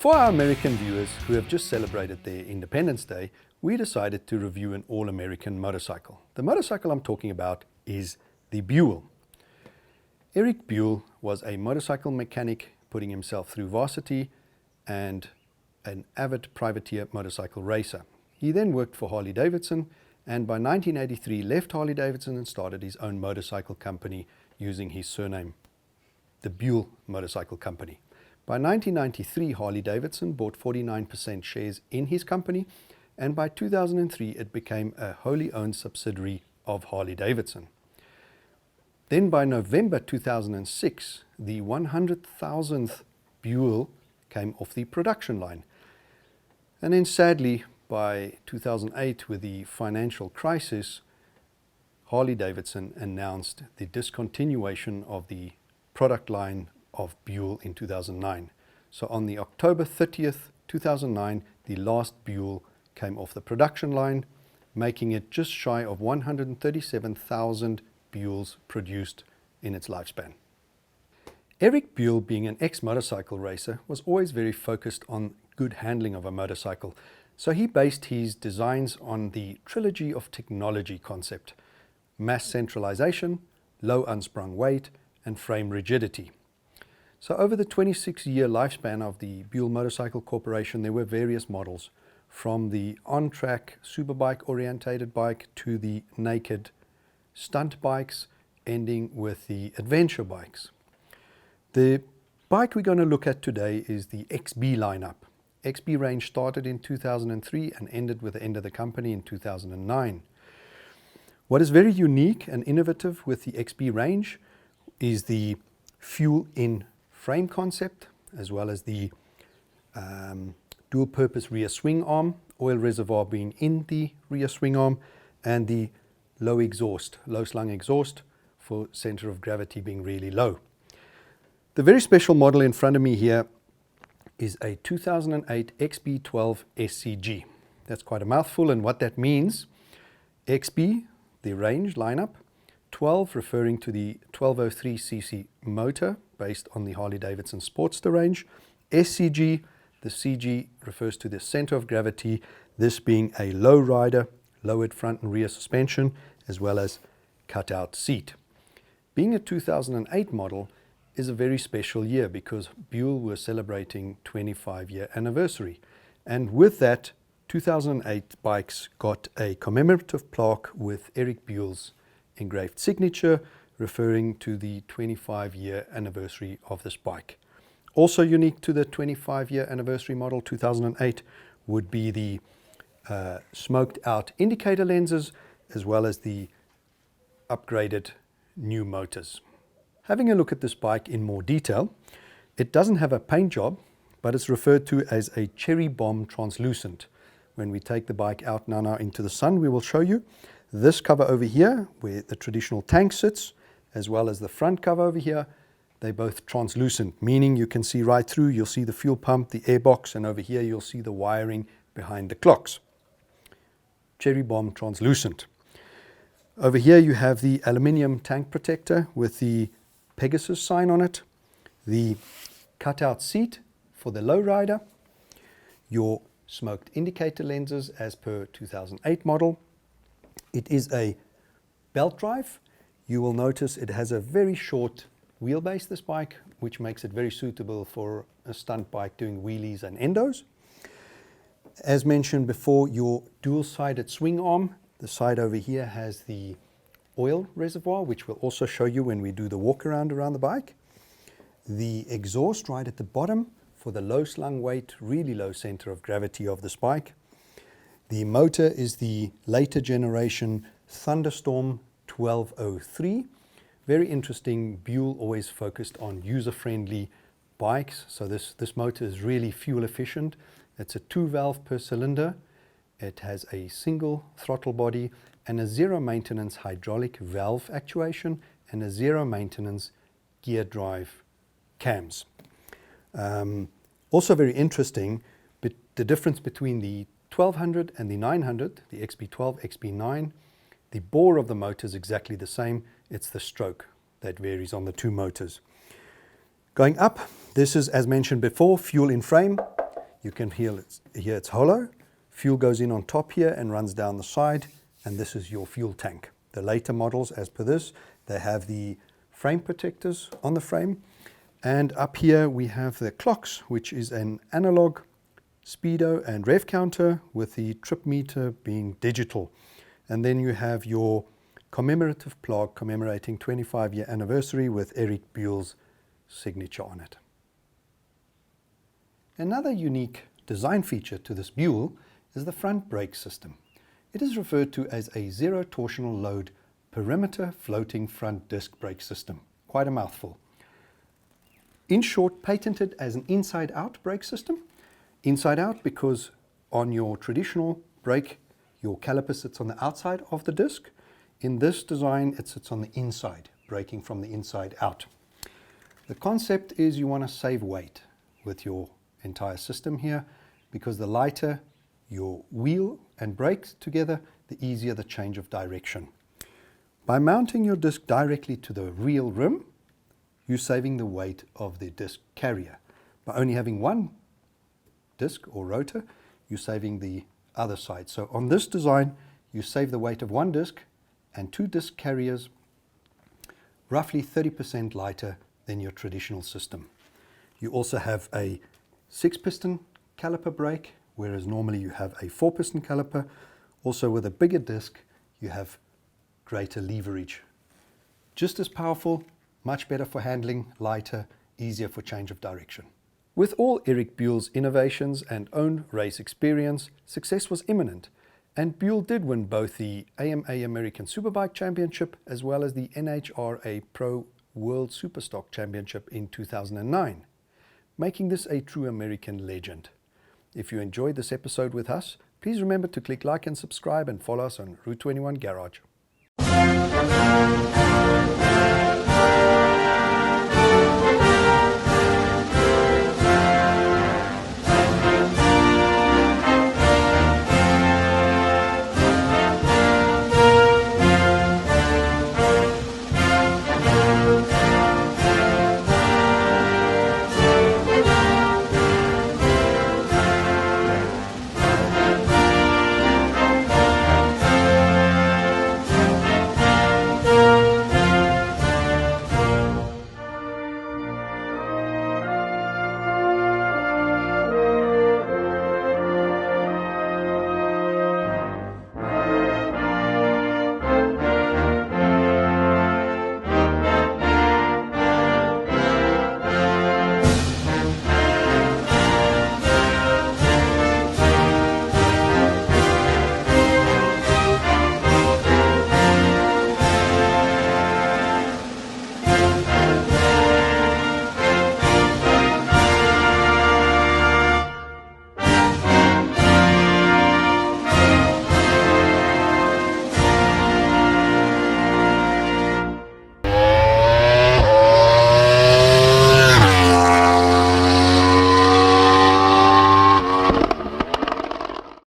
For our American viewers who have just celebrated their Independence Day, we decided to review an all-American motorcycle. The motorcycle I'm talking about is the Buell. Eric Buell was a motorcycle mechanic putting himself through varsity and an avid privateer motorcycle racer. He then worked for Harley-Davidson and by 1983 left Harley-Davidson and started his own motorcycle company using his surname, the Buell Motorcycle Company. By 1993, Harley-Davidson bought 49% shares in his company, and by 2003 it became a wholly owned subsidiary of Harley-Davidson. Then by November 2006, the 100,000th Buell came off the production line. And then sadly, by 2008, with the financial crisis, Harley-Davidson announced the discontinuation of the product line of Buell in 2009. So on the October 30th, 2009, the last Buell came off the production line, making it just shy of 137,000 Buells produced in its lifespan. Eric Buell, being an ex-motorcycle racer, was always very focused on good handling of a motorcycle. So he based his designs on the trilogy of technology concept: mass centralization, low unsprung weight, and frame rigidity. So over the 26-year lifespan of the Buell Motorcycle Corporation, there were various models, from the on-track superbike orientated bike to the naked stunt bikes, ending with the adventure bikes. The bike we're going to look at today is the XB lineup. XB range started in 2003 and ended with the end of the company in 2009. What is very unique and innovative with the XB range is the fuel-in frame concept, as well as the dual-purpose rear swing arm, oil reservoir being in the rear swing arm, and the low slung exhaust for center of gravity being really low. The very special model in front of me here is a 2008 XB12 SCG. That's quite a mouthful, and what that means: XB, the range lineup, 12 referring to the 1203cc motor based on the Harley-Davidson Sportster range, SCG, the CG refers to the center of gravity, this being a low rider, lowered front and rear suspension, as well as cutout seat. Being a 2008 model is a very special year because Buell were celebrating 25-year anniversary. And with that, 2008 bikes got a commemorative plaque with Eric Buell's engraved signature, referring to the 25-year anniversary of this bike. Also unique to the 25-year anniversary model 2008 would be the smoked out indicator lenses, as well as the upgraded new motors. Having a look at this bike in more detail, it doesn't have a paint job, but it's referred to as a cherry bomb translucent. When we take the bike out now into the sun, we will show you this cover over here where the traditional tank sits, as well as the front cover over here. They're both translucent, meaning you can see right through. You'll see the fuel pump, the airbox, and over here you'll see the wiring behind the clocks. Cherry bomb translucent. Over here you have the aluminium tank protector with the Pegasus sign on it, the cutout seat for the lowrider, your smoked indicator lenses as per 2008 model. It is a belt drive. You will notice it has a very short wheelbase, this bike, which makes it very suitable for a stunt bike doing wheelies and endos. As mentioned before, your dual-sided swing arm. The side over here has the oil reservoir, which we'll also show you when we do the walk around the bike. The exhaust right at the bottom for the low slung weight, really low center of gravity of this bike. The motor is the later generation Thunderstorm 1203. Very interesting. Buell always focused on user-friendly bikes. So this motor is really fuel efficient. It's a 2-valve per cylinder. It has a single throttle body and a zero maintenance hydraulic valve actuation and a zero maintenance gear drive cams. Also very interesting, but the difference between the 1200 and the 900, the XB12, XB9, the bore of the motor is exactly the same. It's the stroke that varies on the two motors. Going up, this is, as mentioned before, fuel in frame. You can hear it's hollow. Fuel goes in on top here and runs down the side, and this is your fuel tank. The later models, as per this, they have the frame protectors on the frame. And up here we have the clocks, which is an analog speedo and rev counter with the trip meter being digital. And then you have your commemorative plaque commemorating 25-year anniversary with Eric Buell's signature on it. Another unique design feature to this Buell is the front brake system. It is referred to as a zero torsional load perimeter floating front disc brake system. Quite a mouthful. In short, patented as an inside-out brake system. Inside out because on your traditional brake, your caliper sits on the outside of the disc. In this design, it sits on the inside, braking from the inside out. The concept is you want to save weight with your entire system here, because the lighter your wheel and brakes together, the easier the change of direction. By mounting your disc directly to the real rim, you're saving the weight of the disc carrier. By only having one disc or rotor, you're saving the other side. So on this design, you save the weight of one disc and two disc carriers, roughly 30% lighter than your traditional system. You also have a 6-piston caliper brake, whereas normally you have a 4-piston caliper. Also with a bigger disc, you have greater leverage. Just as powerful, much better for handling, lighter, easier for change of direction. With all Eric Buell's innovations and own race experience, success was imminent, and Buell did win both the AMA American Superbike Championship as well as the NHRA Pro World Superstock Championship in 2009, making this a true American legend. If you enjoyed this episode with us, please remember to click like and subscribe and follow us on Route 21 Garage.